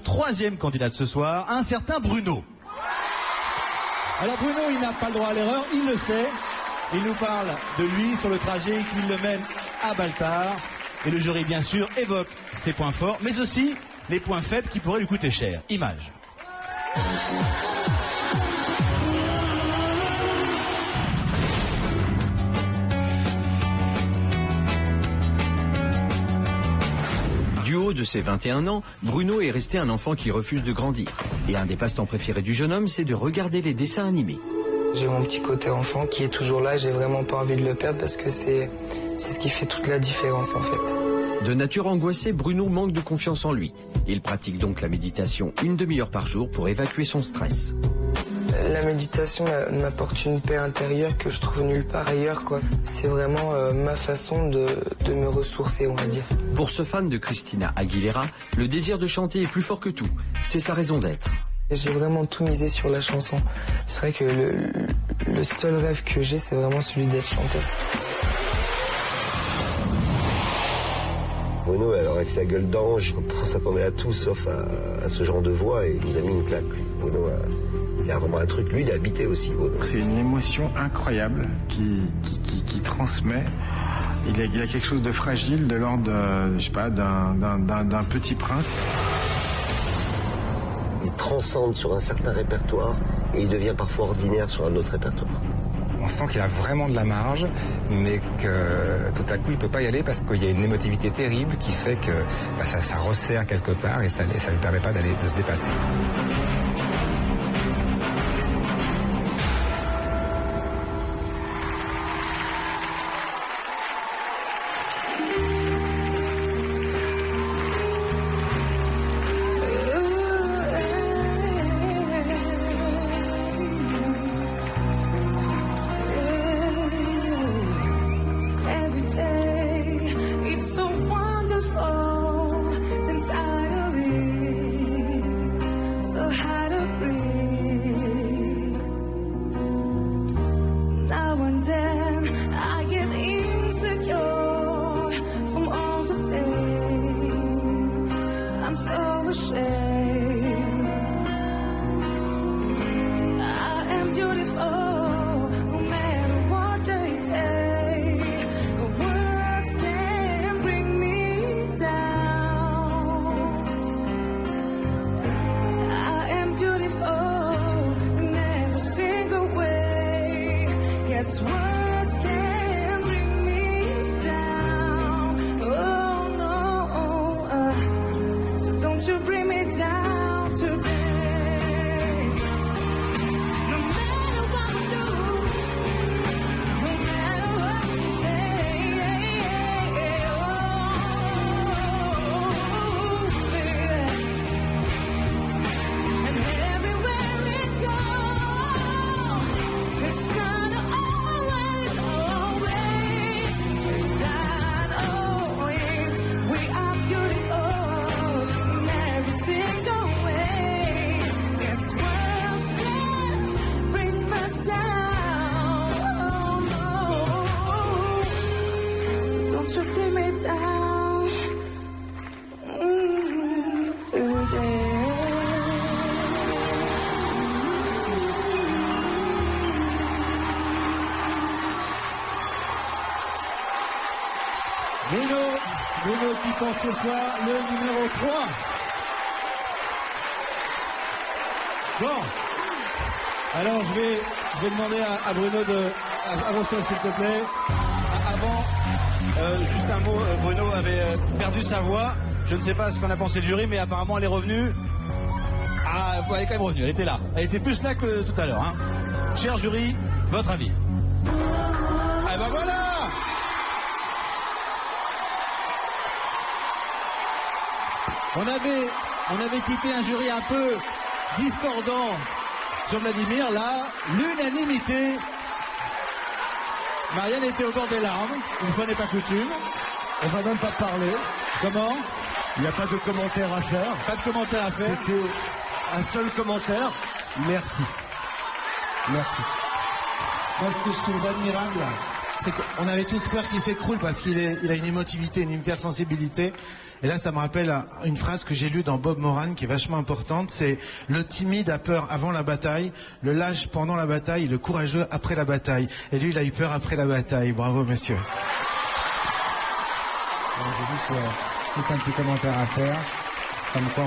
Troisième candidat de ce soir, un certain Bruno. Alors Bruno, il n'a pas le droit à l'erreur, il le sait. Il nous parle de lui sur le trajet qui le mène à Baltar. Et le jury, bien sûr, évoque ses points forts, mais aussi les points faibles qui pourraient lui coûter cher. Image. Du haut de ses 21 ans, Bruno est resté un enfant qui refuse de grandir. Et un des passe-temps préférés du jeune homme, c'est de regarder les dessins animés. J'ai mon petit côté enfant qui est toujours là, j'ai vraiment pas envie de le perdre parce que c'est ce qui fait toute la différence en fait. De nature angoissée, Bruno manque de confiance en lui. Il pratique donc la méditation une demi-heure par jour pour évacuer son stress. La méditation m'apporte une paix intérieure que je trouve nulle part ailleurs, quoi. C'est vraiment ma façon de me ressourcer, on va dire. Pour ce fan de Christina Aguilera, le désir de chanter est plus fort que tout. C'est sa raison d'être. J'ai vraiment tout misé sur la chanson. C'est vrai que le seul rêve que j'ai, c'est vraiment celui d'être chanteur. Bruno, alors avec sa gueule d'ange, on s'attendait à tout sauf à ce genre de voix et il nous a mis une claque. Bruno, il a vraiment un truc, lui il a habité aussi. Bruno. C'est une émotion incroyable qui transmet. Il a quelque chose de fragile, de l'ordre, je sais pas, d'un petit prince. Il transcende sur un certain répertoire et il devient parfois ordinaire sur un autre répertoire. On sent qu'il a vraiment de la marge, mais que tout à coup, il ne peut pas y aller parce qu'il y a une émotivité terrible qui fait que ça resserre quelque part et ça ne lui permet pas de se dépasser. Bruno qui porte ce soir le numéro 3. Bon, alors je vais demander à Bruno avance-toi s'il te plaît. Avant, juste un mot, Bruno avait perdu sa voix. Je ne sais pas ce qu'en a pensé le jury, mais apparemment elle est revenue. Ah, elle est quand même revenue, elle était là. Elle était plus là que tout à l'heure. Hein. Cher jury, votre avis? Ah ben voilà! On avait quitté un jury un peu discordant sur Vladimir. Là, l'unanimité. Marianne était au bord des larmes. Une fois n'est pas coutume. On va même pas parler. Comment? Il n'y a pas de commentaire à faire. Pas de commentaire à faire. C'était un seul commentaire. Merci. Merci. Moi, ce que je trouve admirable, c'est qu'on avait tous peur qu'il s'écroule parce qu'il a une émotivité, une hypersensibilité. Et là, ça me rappelle une phrase que j'ai lue dans Bob Moran qui est vachement importante. C'est le timide a peur avant la bataille, le lâche pendant la bataille et le courageux après la bataille. Et lui, il a eu peur après la bataille. Bravo, monsieur. J'ai juste un petit commentaire à faire. Comme quoi,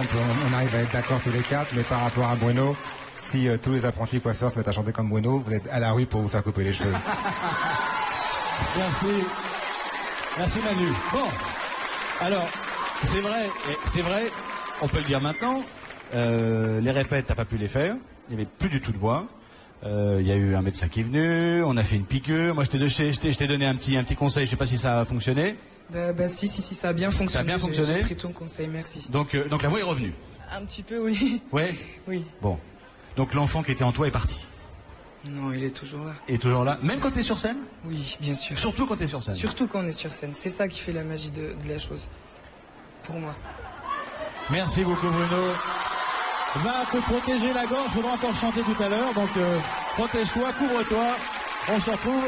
on arrive à être d'accord tous les quatre, mais par rapport à Bruno, si tous les apprentis coiffeurs se mettent à chanter comme Bruno, vous êtes à la rue pour vous faire couper les cheveux. Merci. Merci Manu. Bon, alors, c'est vrai, on peut le dire maintenant, les répètes, t'as pas pu les faire, il n'y avait plus du tout de voix. Il y a eu un médecin qui est venu, on a fait une piqûre, moi je t'ai donné un petit conseil, je sais pas si ça a fonctionné. Si, ça a bien fonctionné. Ça a bien fonctionné. J'ai pris ton conseil, merci. Donc la voix est revenue. Un petit peu, oui. Ouais. Oui. Bon. Donc l'enfant qui était en toi est parti. Non, il est toujours là. Il est toujours là, même quand t'es sur scène? Oui, bien sûr. Surtout quand t'es sur scène? Surtout quand on est sur scène. C'est ça qui fait la magie de la chose. Pour moi. Merci beaucoup Bruno. Va te protéger la gorge, faudra encore chanter tout à l'heure, donc protège-toi, couvre-toi. On se retrouve